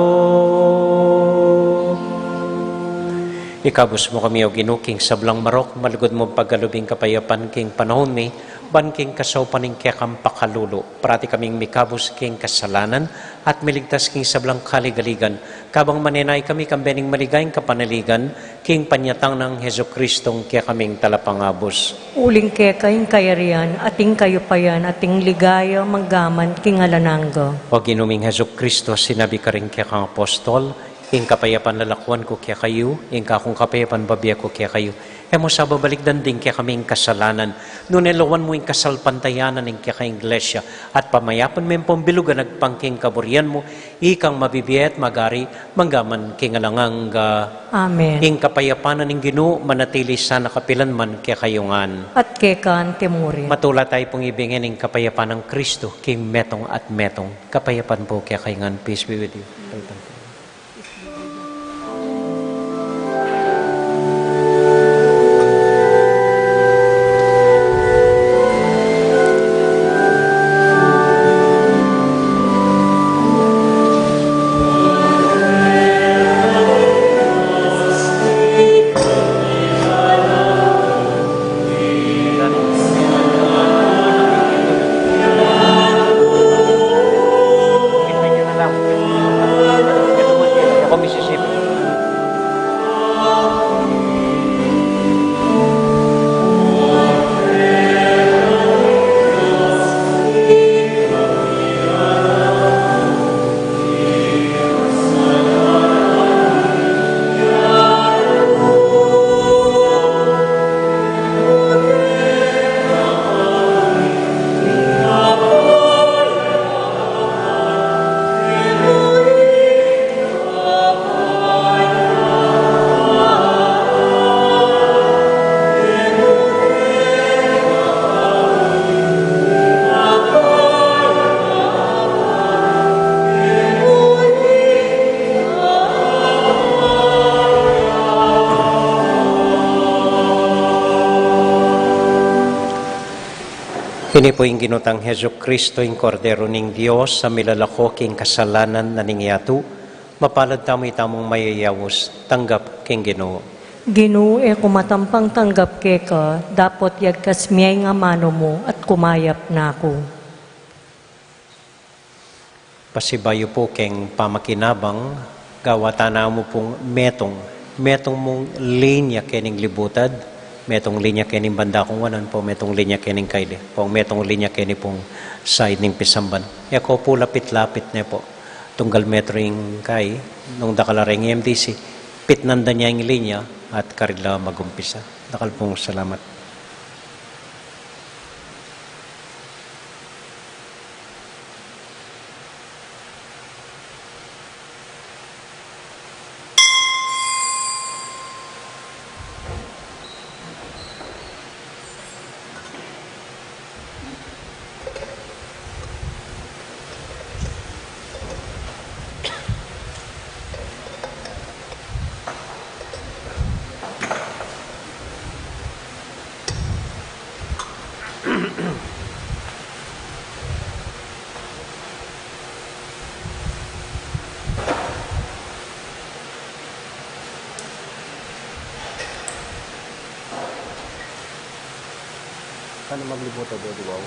Speaker 3: Ikabus mo kami o Ginoo king sablang marok, malugod mo paggalubing kapayapan king panahon mi, ban king kasawpaning kaya kang pakalulo, parati kaming mikabus king kasalanan, at miligtas king sablang kaligaligan, kabang manenay kami kambening maligayang kapanaligan, king panyatang ng Heso Kristong kaya kaming talapangabos.
Speaker 2: Uling kekayang kayarian, ating kayupayan, ating ligaya, manggaman, king alanangga.
Speaker 3: O Ginoong Heso Kristo, sinabi ka rin kaya kang apostol, Ing kapayapan lalakwan ko kaya kayo, ing kakong kapayapan babiya ko kaya kayo. Mo sa babalikdan din kaya kaming kasalanan. Noon elawan mo ing kasalpantayanan ing kaya kayong iglesia. At pamayapan mo yung pambilugan nagpangking kaburian mo, ikang mabibiyat magari, manggaman kingalangang
Speaker 2: Amen.
Speaker 3: ing kapayapanan ing Ginoo manatili sa nakapilan man kaya kayungan.
Speaker 2: At kekan timurin.
Speaker 3: Matula tayo pong ibigin ing kapayapan ng Kristo, king metong at metong. Kapayapan po kaya kayungan. Peace be with you. Ako Mississippi. Kini po yung ginutang Heso Kristo, yung kordero ning Diyos, sa milalako king kasalanan na ningyatu, mapalad tamo itamong mayayawos, tanggap king Ginoo.
Speaker 2: Ginoo kumatampang tanggap keka, dapat yagkas miyay nga mano mo at kumayap na ako.
Speaker 3: Pasibayo po keng pamakinabang, gawatana mo pong metong mong linya kening libutad, metong linya kening banda kung wanan po, metong linya kening kaide, po metong linya kening pong side ning pisamban. Eko po lapit-lapit na po, tunggal metro yung kay, nung dakalareng MDC, pitnanda niya yung linya at karila magumpisa. Dakal pong salamat. Paano maglibuto do di wow?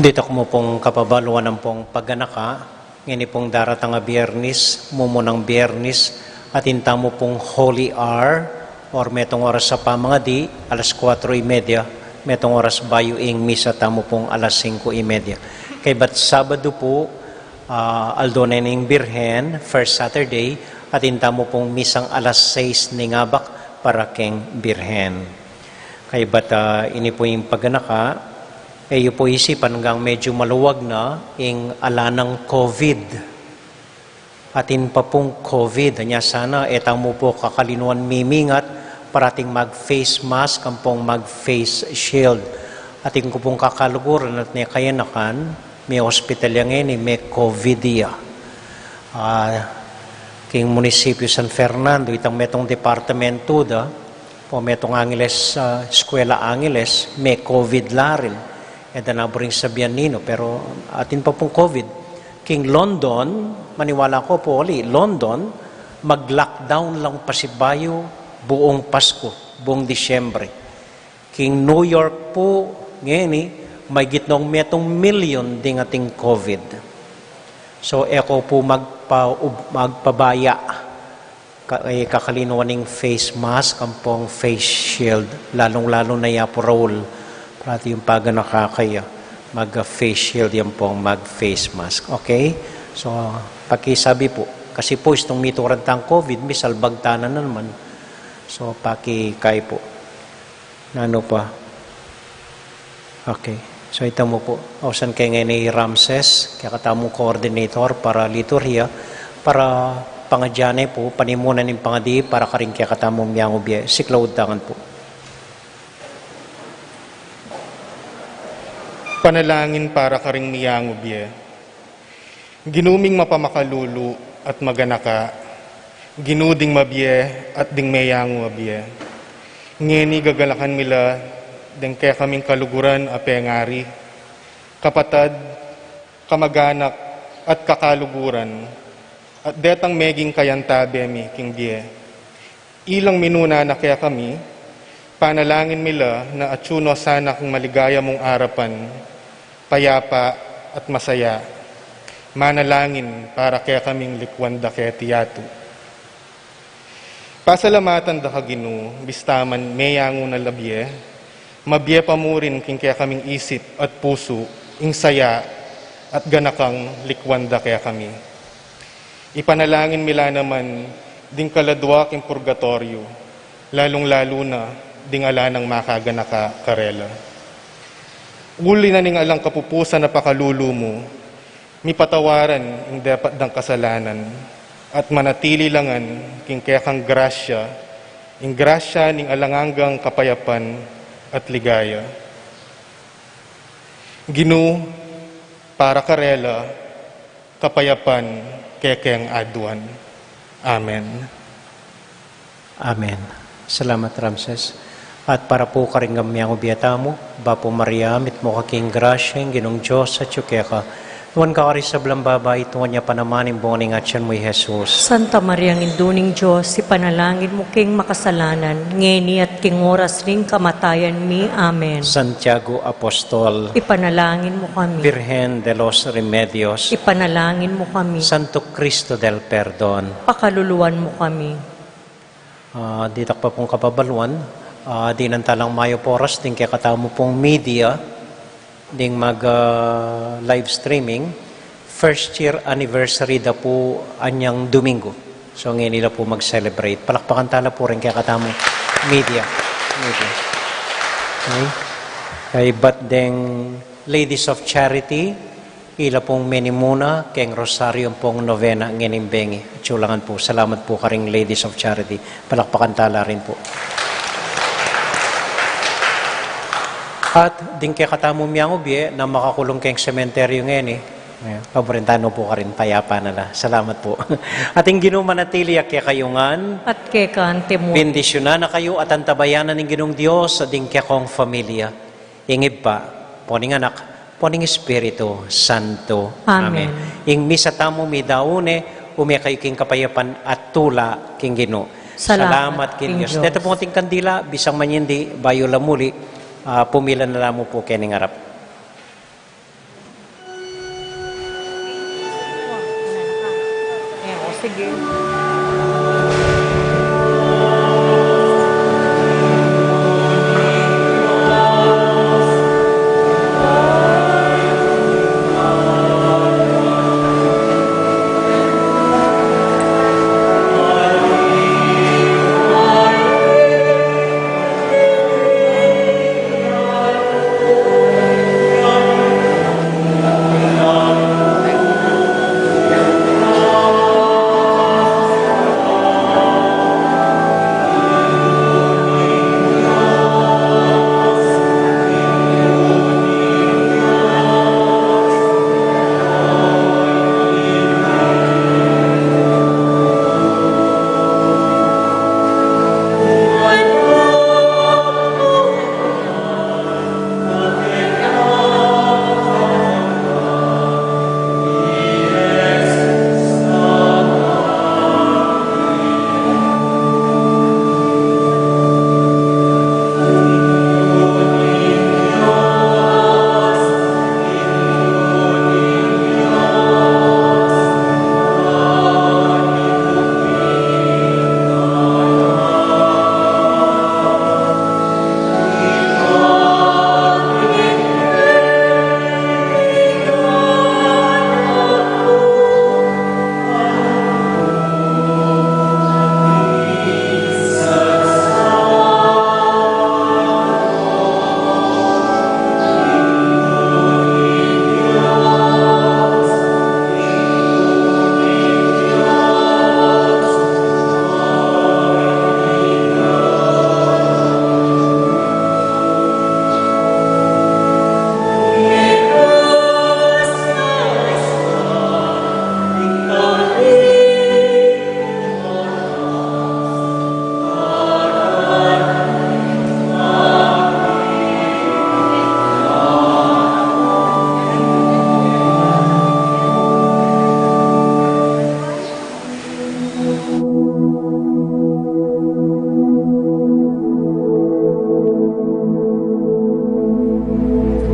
Speaker 3: Dito ko mo pong kapabaluan ng pong pagganaka, ngini pong daratang nga biyernis, mumunang biyernis, at inta mo pong Holy Hour, or metong oras sa pamangadi, alas 4:30, metong oras bayo ing misa tamo pong alas 5:30. Kay bat Sabado po, aldonening Birhen, first Saturday, at inta mo pong misang alas 6 ni ngabak para keng Birhen. Kay bat ini po yung pagganaka, kayo po isipan hanggang medyo maluwag na ing ala ng COVID. Atin pa pong COVID. Anya sana, etang mo po kakalinuan mimingat, parating mag-face mask, ang pong mag-face shield. Ating ko pong kakaluguran at niya kayanakan, may hospital yang ini, may COVID ya. King munisipyo San Fernando, itang metong departamento da, po metong Angeles, Eskwela Angeles, may COVID laril. Eda na po rin sabihan nino, pero atin pa pong COVID. King London, maniwala ko po ulit, London, mag-lockdown lang pa si Bayo buong Pasko, buong Disyembre. King New York po, ngayon may gitnong metong million ding ating COVID. So, eko po magpabaya kakalinuan ng face mask, ang pong face shield, lalong-lalo na yapo Raul. Pati yung pag nakakaya, mag-face shield yan pong mag-face mask. Okay? So, pakisabi po. Kasi po, itong miturantang COVID, may salbagtanan na naman. So, pakikay po. Ano pa? Okay. So, ito mo po. Ausan kayo ngayon ni Ramses, kaya katamong coordinator para liturhiya, para pangadyanay po, panimunan ng pangadi, para karing kaya katamong miyang ubye. Siklawad tangan po.
Speaker 5: Panalangin para karing miyangubye. Ginuming mapamakalulu at maganaka, ginuding mabye at ding meyangubye. Ngeni gagalakan mila, deng kaya kaming kaluguran a pengari, kapatad, kamaganak at kakaluguran, at detang meging kayantabe mi king bye. Ilang minuna na kaya kami, panalangin mila na atsuno sana kung maligaya mong arapan, payapa at masaya. Manalangin para kaya kaming likwanda kaya tiyatu. Pasalamatan da kaginu, bistaman meyango na labye, mabye pa mo rin king kaya kaming isip at puso, ing saya at ganakang likwanda kaya kami. Ipanalangin mila naman ding kaladwa king purgatorio, lalong-lalo na ding ala ng makaganaka karela. Uli na ning alang kapupusan na pakalulu mo, mi patawaran ing dapat dang kasalanan, at manatili langan king kaya kang grasya, ing grasya ning alanganggang kapayapan at ligaya. Ginu, para karela, kapayapan, kekeng aduan. Amen.
Speaker 3: Amen. Salamat, Ramses. At para po karinggam miyang ubiyata mo, Bapo Maria, mit mo kaking grasya, ginong Diyos at yukeka. Tuwan ka karis sa blambabay, tuwan niya panamanin buong at siyan mo, Jesus.
Speaker 2: Santa Maria, induning Diyos, ipanalangin mo king makasalanan, ngeni at king oras ring kamatayan mi. Amen.
Speaker 3: Santiago Apostol,
Speaker 2: Ipanalangin mo kami.
Speaker 3: Virgen de los Remedios,
Speaker 2: Ipanalangin mo kami.
Speaker 3: Santo Cristo del Perdon.
Speaker 2: Pakaluluwan mo kami.
Speaker 3: Dito pa pong kapabaluan, di nantalang Mayo Poras, din kaya katamo pong media, ding mag-live streaming, first year anniversary da po anyang Domingo. So ngayon nila po mag-celebrate. Palakpakan tala po rin kaya katamo media. Okay? Kay but ding Ladies of Charity, ila pong menimuna, keng Rosario pong novena ngayon bengi. Tsulangan po. Salamat po karing Ladies of Charity. Palakpakan tala rin po. At din kaya katamo miyang ubye na makakulong keng sementeryo ngayon paborintano po ka rin, payapa na la. Salamat po. Ating ginumanatili kaya kayungan.
Speaker 2: At kay kante mo.
Speaker 3: Bendisyonan na kayo at antabayanan ng ginong Diyos sa din kaya kong familia. Ingib pa, poning anak, poning Espiritu Santo.
Speaker 2: Amen.
Speaker 3: Ing misa tamo mi daune, umya kayo king kapayapan at tula king Gino.
Speaker 2: Salamat
Speaker 3: king
Speaker 2: king
Speaker 3: Diyos.
Speaker 2: Diyos.
Speaker 3: Dito po ating kandila, bisang manyindi, bayo lamuli, pumila na lang mo po kening harap.
Speaker 2: Sige.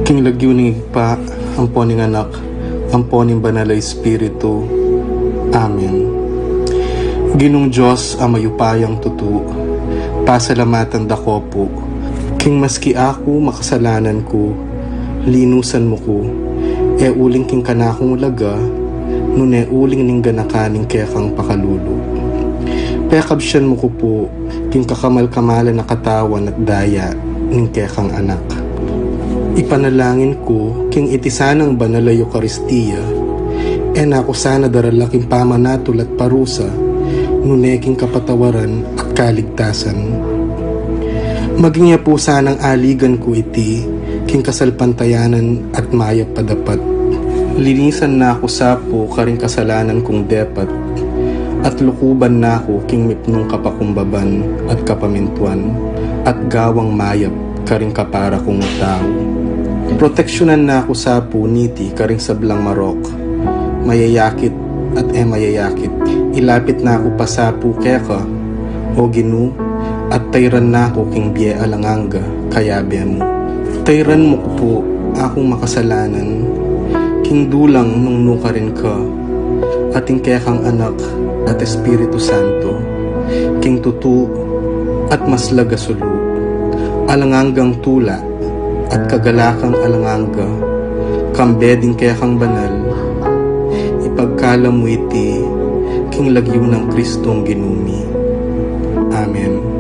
Speaker 6: King lagyo ni pa, amponing anak, amponing banal na Espiritu. Amen. Ginong Diyos ang mayupayang tutu, pasalamatan dako po. King maski ako makasalanan ko, linusan mo ko, uling king kanakong laga, nune uling ning ganakaning kaya kang pakalulu. Pekabsyan mo ko po, king kakamal-kamalan na katawan at daya, ning kaya kang anak. Ipanalangin ko, king itisanang banal na Eucharistia, nako sana daralaking pamanatol at parusa, nuneking kapatawaran at kaligtasan. Maging niya po sanang aligan ko iti, king kasalpantayanan at mayap padapat. Linisan na ako sapo karing kasalanan kong depat, at lukuban na ako king mipnong kapakumbaban at kapamintuan, at gawang mayap karing kapara kong tao. Proteksyonan na ako sa puniti karing sablang marok, mayayakit at mayayakit. Ilapit na ako pa sa pukeka, o ginu, at tayran na ako king biye alanganga, kaya biya mo. Tayran mo ko po, akong makasalanan, king dulang nung nuka rin ka, ating kaya kang anak at Espiritu Santo, king tutu at maslaga sulu, alanganggang tula, at kagalakang alanganga, kambeding kaya kang banal, ipagkala mo iti, king lagyo ng Kristong ginumi. Amen.